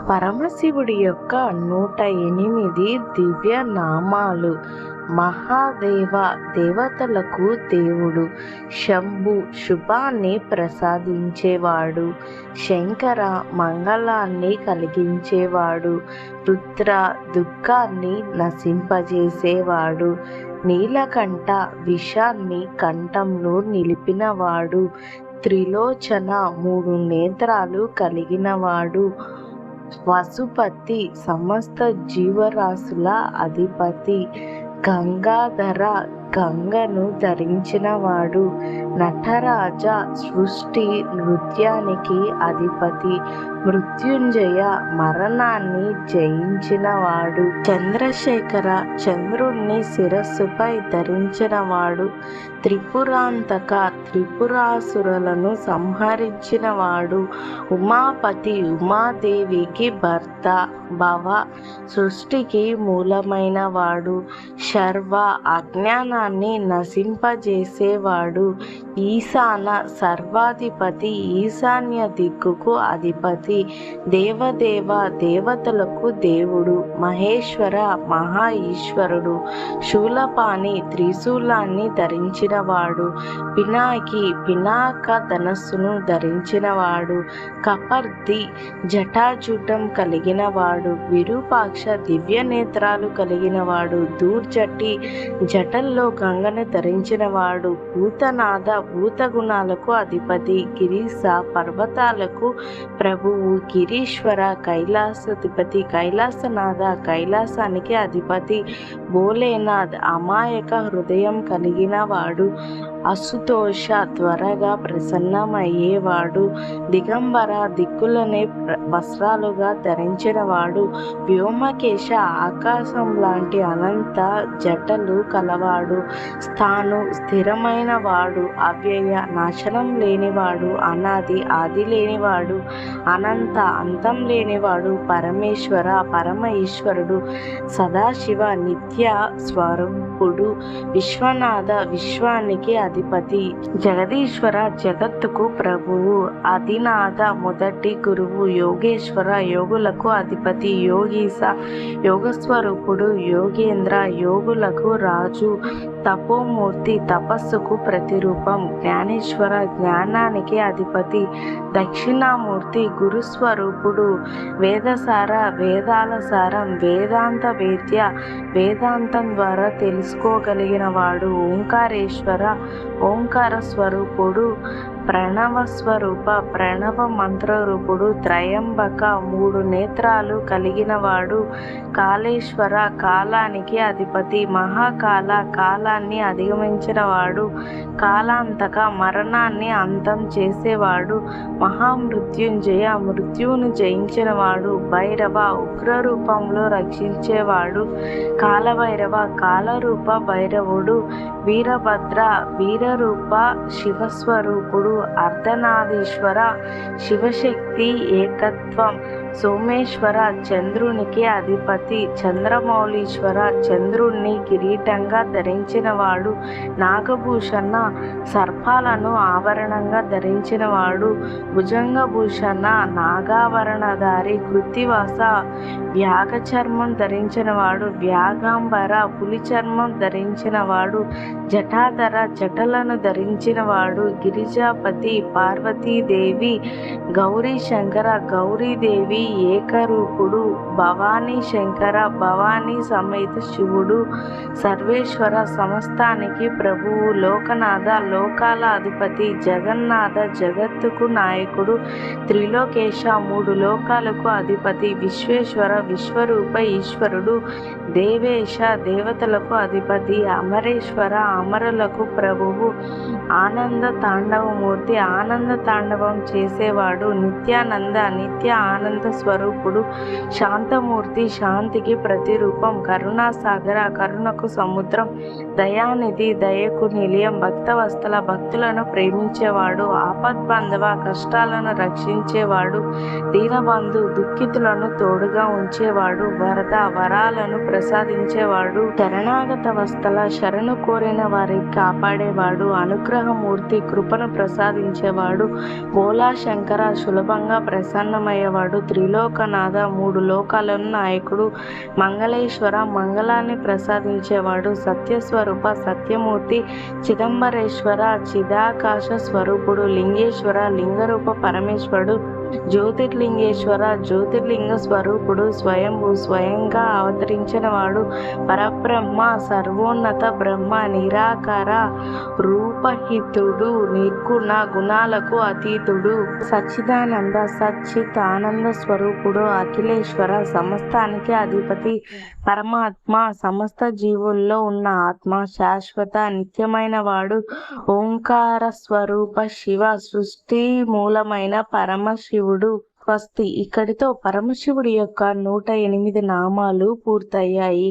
పరమశివుడి యొక్క 108 దివ్య నామాలు. మహాదేవ, దేవతలకు దేవుడు. శంభు, శుభాన్ని ప్రసాదించేవాడు. శంకర, మంగళాన్ని కలిగించేవాడు. రుద్ర, దుఃఖాన్ని నశింపజేసేవాడు. నీలకంఠ, విషాన్ని కంఠంలో నిలిపినవాడు. త్రిలోచన, 3 నేత్రాలు కలిగినవాడు. వసుపతి, సమస్త జీవరాశుల అధిపతి. గంగాధర, గంగను ధరించినవాడు. నటరాజ, సృష్టి నృత్యానికి అధిపతి. మృత్యుంజయ, మరణాన్ని జయించినవాడు. చంద్రశేఖర, చంద్రుణ్ణి శిరస్సుపై ధరించినవాడు. త్రిపురాంతక, త్రిపురాసురులను సంహరించినవాడు. ఉమాపతి, ఉమాదేవికి భర్త. భవ, సృష్టికి మూలమైన వాడు. శర్వ, అజ్ఞానాన్ని నశింపజేసేవాడు. ఈశాన, సర్వాధిపతి, ఈశాన్య దిక్కుకు అధిపతి. దేవదేవ, దేవతలకు దేవుడు. మహేశ్వర, మహా ఈశ్వరుడు. శూలపాణి, త్రిశూలాన్ని ధరించినవాడు. పినాకి, పినాక ధనస్సును ధరించినవాడు. కపర్ది, జటాజూటం కలిగినవాడు. విరూపాక్ష, దివ్య నేత్రాలు కలిగినవాడు. దూర్జటి, జటల్లో గంగను ధరించినవాడు. భూతనాథ, భూతగుణాలకు అధిపతి. గిరీశ, పర్వతాలకు ప్రభువు. గిరీశ్వర, కైలాసాధిపతి. కైలాసనాథ, కైలాసానికి అధిపతి. భోలేనాథ్, అమాయక హృదయం కలిగినవాడు. అసుతోష, త్వరగా ప్రసన్నమయ్యేవాడు. దిగంబర, దిక్కులనే వస్త్రాలుగా ధరించినవాడు. వ్యోమకేశ, ఆకాశం లాంటి అనంత జటలు కలవాడు. స్థాను, స్థిరమైన వాడు. అవ్యయ, నాశనం లేనివాడు. అనాది, ఆది లేనివాడు. అనంత, అంతం లేనివాడు. పరమేశ్వర, పరమ ఈశ్వరుడు. సదాశివ, నిత్య స్వరూపుడు. విశ్వనాథ, విశ్వానికి అధిపతి. జగదీశ్వర, జగత్తుకు ప్రభువు. ఆదినాథ, మొదటి గురువు. యోగేశ్వర, యోగులకు అధిపతి. యోగీశ, యోగస్వరూపుడు. యోగేంద్ర, యోగులకు రాజు. తపోమూర్తి, తపస్సుకు ప్రతిరూపం. జ్ఞానేశ్వర, జ్ఞానానికి అధిపతి. దక్షిణామూర్తి, గురుస్వరూపుడు. వేదసార, వేదాల సారం. వేదాంత వేద్య, వేదాంతం ద్వారా తెలుసుకోగలిగిన వాడు. ఓంకారేశ్వర, ఓంకార స్వరూపుడు. ప్రణవ స్వరూప, ప్రణవ మంత్రరూపుడు. త్రయంబక, 3 నేత్రాలు కలిగినవాడు. కాళేశ్వర, కాలానికి అధిపతి. మహాకాల, కాలాన్ని అధిగమించినవాడు. కాలాంతక, మరణాన్ని అంతం చేసేవాడు. మహామృత్యుంజయ, మృత్యువును జయించినవాడు. భైరవ, ఉగ్రరూపంలో రక్షించేవాడు. కాలభైరవ, కాలరూప భైరవుడు. వీరభద్ర, వీరరూప శివస్వరూపుడు. అర్ధనారీశ్వర, శివశక్తి ఏకత్వం. సోమేశ్వర, చంద్రునికి అధిపతి. చంద్రమౌళీశ్వర, చంద్రుణ్ణి కిరీటంగా ధరించినవాడు. నాగభూషణ, సర్పాలను ఆభరణంగా ధరించినవాడు. భుజంగభూషణ, నాగాభరణధారి. కృత్తివాస, వ్యాఘ చర్మం ధరించినవాడు. వ్యాఘాంబర, పులి చర్మం ధరించినవాడు. జటాధర, జటలను ధరించినవాడు. గిరిజాపతి, పార్వతీదేవి. గౌరీ శంకర, గౌరీదేవి ఏకరూపుడు. భవానీ శంకర, భవానీ సమేత శివుడు. సర్వేశ్వర, సమస్తానికి ప్రభువు. లోకనాథ, లోకాల అధిపతి. జగన్నాథ, జగత్తుకు నాయకుడు. త్రిలోకేశ, 3 లోకాలకు అధిపతి. విశ్వేశ్వర, విశ్వరూప ఈశ్వరుడు. దేవేశ, దేవతలకు అధిపతి. అమరేశ్వర, అమరులకు ప్రభువు. ఆనంద తాండవమూర్తి, ఆనంద తాండవం చేసేవాడు. నిత్యానంద, నిత్య ఆనంద స్వరూపుడు. శాంతమూర్తి, శాంతికి ప్రతిరూపం. కరుణాసాగర, కరుణకు సముద్రం. దయానిధి, దయకు నిలయం. భక్తవత్సల, భక్తులను ప్రేమించేవాడు. ఆపద్బాంధవ, కష్టాలను రక్షించేవాడు. దీనబంధు, దుఃఖితులను తోడుగా ఉంచేవాడు. వరద, వరాలను ప్రసాదించేవాడు. శరణాగత వత్సల, శరణు కోరిన వారికి కాపాడేవాడు. అనుగ్రహమూర్తి, కృపను ప్రసాదించేవాడు. భోలా శంకర, సులభంగా ప్రసన్నమయ్యేవాడు. త్రిలోకనాథ, మూడు లోకాలను నాయకుడు, మంగళేశ్వర, మంగళాన్ని ప్రసాదించేవాడు, సత్యస్వరూప, సత్యమూర్తి, చిదంబరేశ్వర, చిదాకాశ స్వరూపుడు, లింగేశ్వర, లింగరూప పరమేశ్వరుడు, జ్యోతిర్లింగేశ్వర, జ్యోతిర్లింగ స్వరూపుడు, స్వయంభూ, స్వయంగా అవతరించిన వాడు, పరబ్రహ్మ, సర్వోన్నత బ్రహ్మ, నిరాకార రూపహితుడు, నిర్గుణ గుణాలకు అతీతుడు, సచ్చిదానంద, సచ్చిత్ ఆనంద స్వరూపుడు, అఖిలేశ్వర, సమస్తానికి అధిపతి, పరమాత్మ, సమస్త జీవుల్లో ఉన్న ఆత్మ, శాశ్వత నిత్యమైన వాడు, ఓంకార స్వరూప శివ, సృష్టి మూలమైన పరమశివుడు. స్వస్తి. ఇక్కడితో పరమశివుడి యొక్క 108 నామాలు పూర్తయ్యాయి.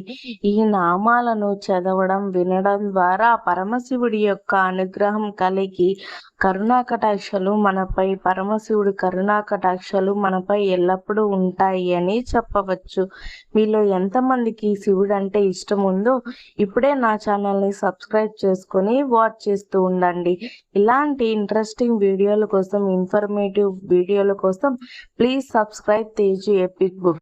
ఈ నామాలను చదవడం, వినడం ద్వారా పరమశివుడి యొక్క అనుగ్రహం కలిగి కరుణాకటాక్షలు మనపై, పరమశివుడి కరుణాకటాక్షలు మనపై ఎల్లప్పుడూ ఉంటాయి అని చెప్పవచ్చు. మీలో ఎంతమందికి శివుడు అంటే ఇష్టం ఉందో ఇప్పుడే నా ఛానల్ని సబ్స్క్రైబ్ చేసుకొని వాచ్ చేస్తూ ఉండండి. ఇలాంటి ఇంట్రెస్టింగ్ వీడియోల కోసం, ఇన్ఫర్మేటివ్ వీడియోల కోసం please subscribe Teju epic book.